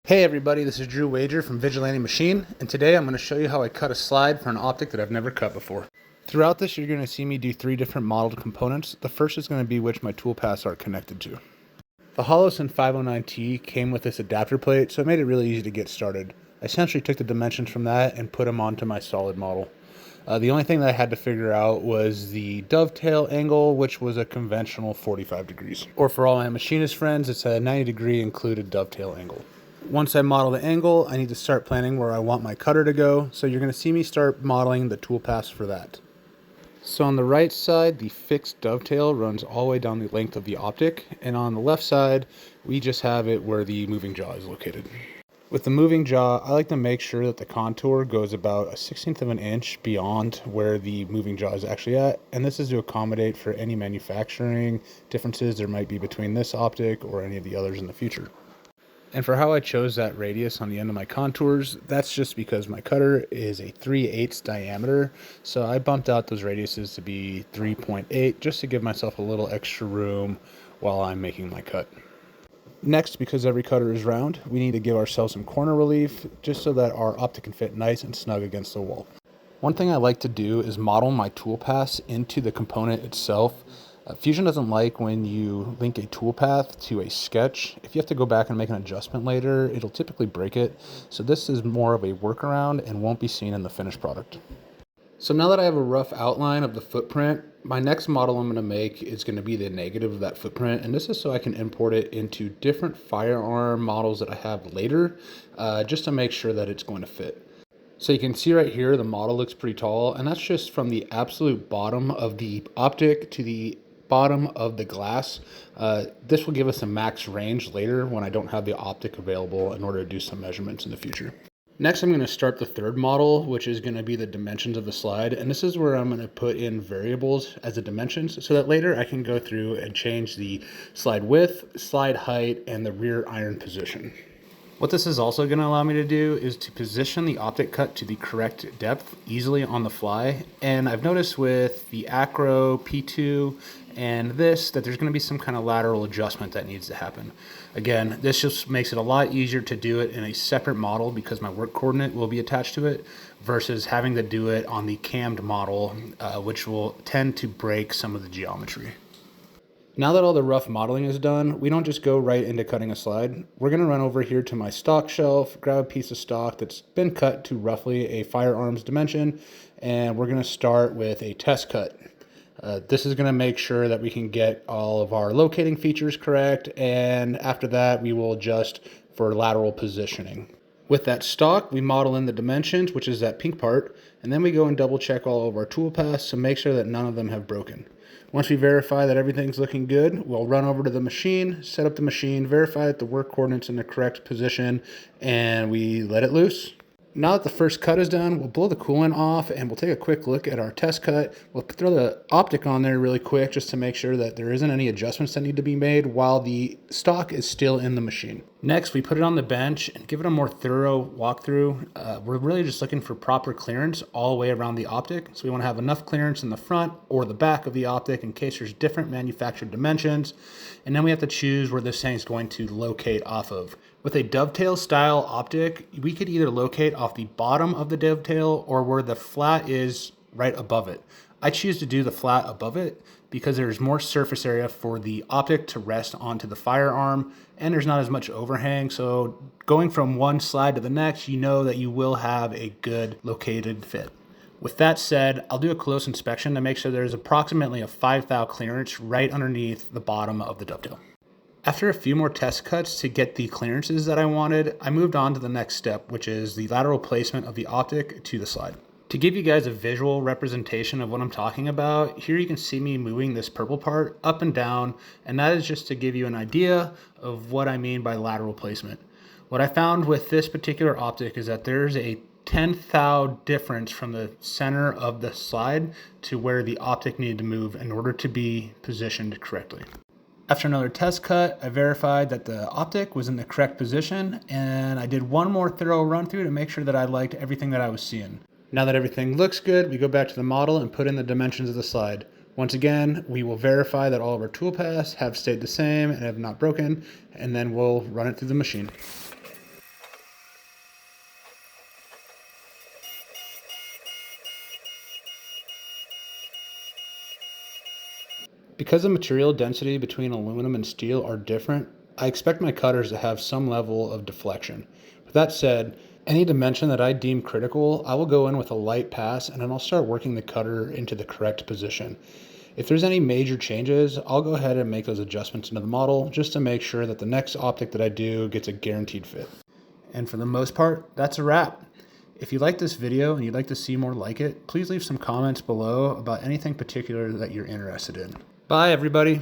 Hey everybody, this is Drew Wager from Vigilante Machine, and today I'm going to show you how I cut a slide for an optic that I've never cut before. Throughout this, you're going to see me do 3 different modeled components. The first is going to be which my tool paths are connected to. The Holosun 509T came with this adapter plate, so it made it really easy to get started. I essentially took the dimensions from that and put them onto my solid model. The only thing that I had to figure out was the dovetail angle, which was a conventional 45 degrees. Or for all my machinist friends, it's a 90 degree included dovetail angle. Once I model the angle, I need to start planning where I want my cutter to go, so you're going to see me start modeling the tool paths for that. So on the right side, the fixed dovetail runs all the way down the length of the optic, and on the left side, we just have it where the moving jaw is located. With the moving jaw, I like to make sure that the contour goes about a 1/16 of an inch beyond where the moving jaw is actually at, and this is to accommodate for any manufacturing differences there might be between this optic or any of the others in the future. And for how I chose that radius on the end of my contours, that's just because my cutter is a 3/8 diameter. So I bumped out those radiuses to be 3.8 just to give myself a little extra room while I'm making my cut. Next, because every cutter is round, we need to give ourselves some corner relief just so that our optic can fit nice and snug against the wall. One thing I like to do is model my tool paths into the component itself. Fusion doesn't like when you link a toolpath to a sketch. If you have to go back and make an adjustment later, it'll typically break it. So this is more of a workaround and won't be seen in the finished product. So now that I have a rough outline of the footprint, my next model I'm going to make is going to be the negative of that footprint. And this is so I can import it into different firearm models that I have later, just to make sure that it's going to fit. So you can see right here, the model looks pretty tall, and that's just from the absolute bottom of the optic to the bottom of the glass. This will give us a max range later when I don't have the optic available in order to do some measurements in the future. Next, I'm going to start the third model, which is going to be the dimensions of the slide. And this is where I'm going to put in variables as the dimensions so that later I can go through and change the slide width, slide height, and the rear iron position. What this is also going to allow me to do is to position the optic cut to the correct depth easily on the fly. And I've noticed with the Acro P2 and this that there's going to be some kind of lateral adjustment that needs to happen. Again, this just makes it a lot easier to do it in a separate model because my work coordinate will be attached to it versus having to do it on the cammed model, which will tend to break some of the geometry. Now that all the rough modeling is done, we don't just go right into cutting a slide. We're going to run over here to my stock shelf, grab a piece of stock that's been cut to roughly a firearm's dimension, and we're going to start with a test cut. This is going to make sure that we can get all of our locating features correct, and after that we will adjust for lateral positioning. With that stock, we model in the dimensions, which is that pink part, and then we go and double check all of our tool paths to make sure that none of them have broken. Once we verify that everything's looking good, we'll run over to the machine, set up the machine, verify that the work coordinate's in the correct position, and we let it loose. Now that the first cut is done, we'll blow the coolant off and we'll take a quick look at our test cut. We'll throw the optic on there really quick just to make sure that there isn't any adjustments that need to be made while the stock is still in the machine. Next, we put it on the bench and give it a more thorough walkthrough. We're really just looking for proper clearance all the way around the optic. So we want to have enough clearance in the front or the back of the optic in case there's different manufactured dimensions. And then we have to choose where this thing is going to locate off of. With a dovetail style optic, we could either locate off the bottom of the dovetail or where the flat is right above it. I choose to do the flat above it because there's more surface area for the optic to rest onto the firearm and there's not as much overhang. So going from one slide to the next, you know that you will have a good located fit. With that said, I'll do a close inspection to make sure there's approximately a 5 thou clearance right underneath the bottom of the dovetail. After a few more test cuts to get the clearances that I wanted, I moved on to the next step, which is the lateral placement of the optic to the slide. To give you guys a visual representation of what I'm talking about, here you can see me moving this purple part up and down, and that is just to give you an idea of what I mean by lateral placement. What I found with this particular optic is that there's a 10 thou difference from the center of the slide to where the optic needed to move in order to be positioned correctly. After another test cut, I verified that the optic was in the correct position, and I did one more thorough run through to make sure that I liked everything that I was seeing. Now that everything looks good, we go back to the model and put in the dimensions of the slide. Once again, we will verify that all of our tool paths have stayed the same and have not broken, and then we'll run it through the machine. Because the material density between aluminum and steel are different, I expect my cutters to have some level of deflection. With that said, any dimension that I deem critical, I will go in with a light pass and then I'll start working the cutter into the correct position. If there's any major changes, I'll go ahead and make those adjustments into the model just to make sure that the next optic that I do gets a guaranteed fit. And for the most part, that's a wrap. If you like this video and you'd like to see more like it, please leave some comments below about anything particular that you're interested in. Bye, everybody.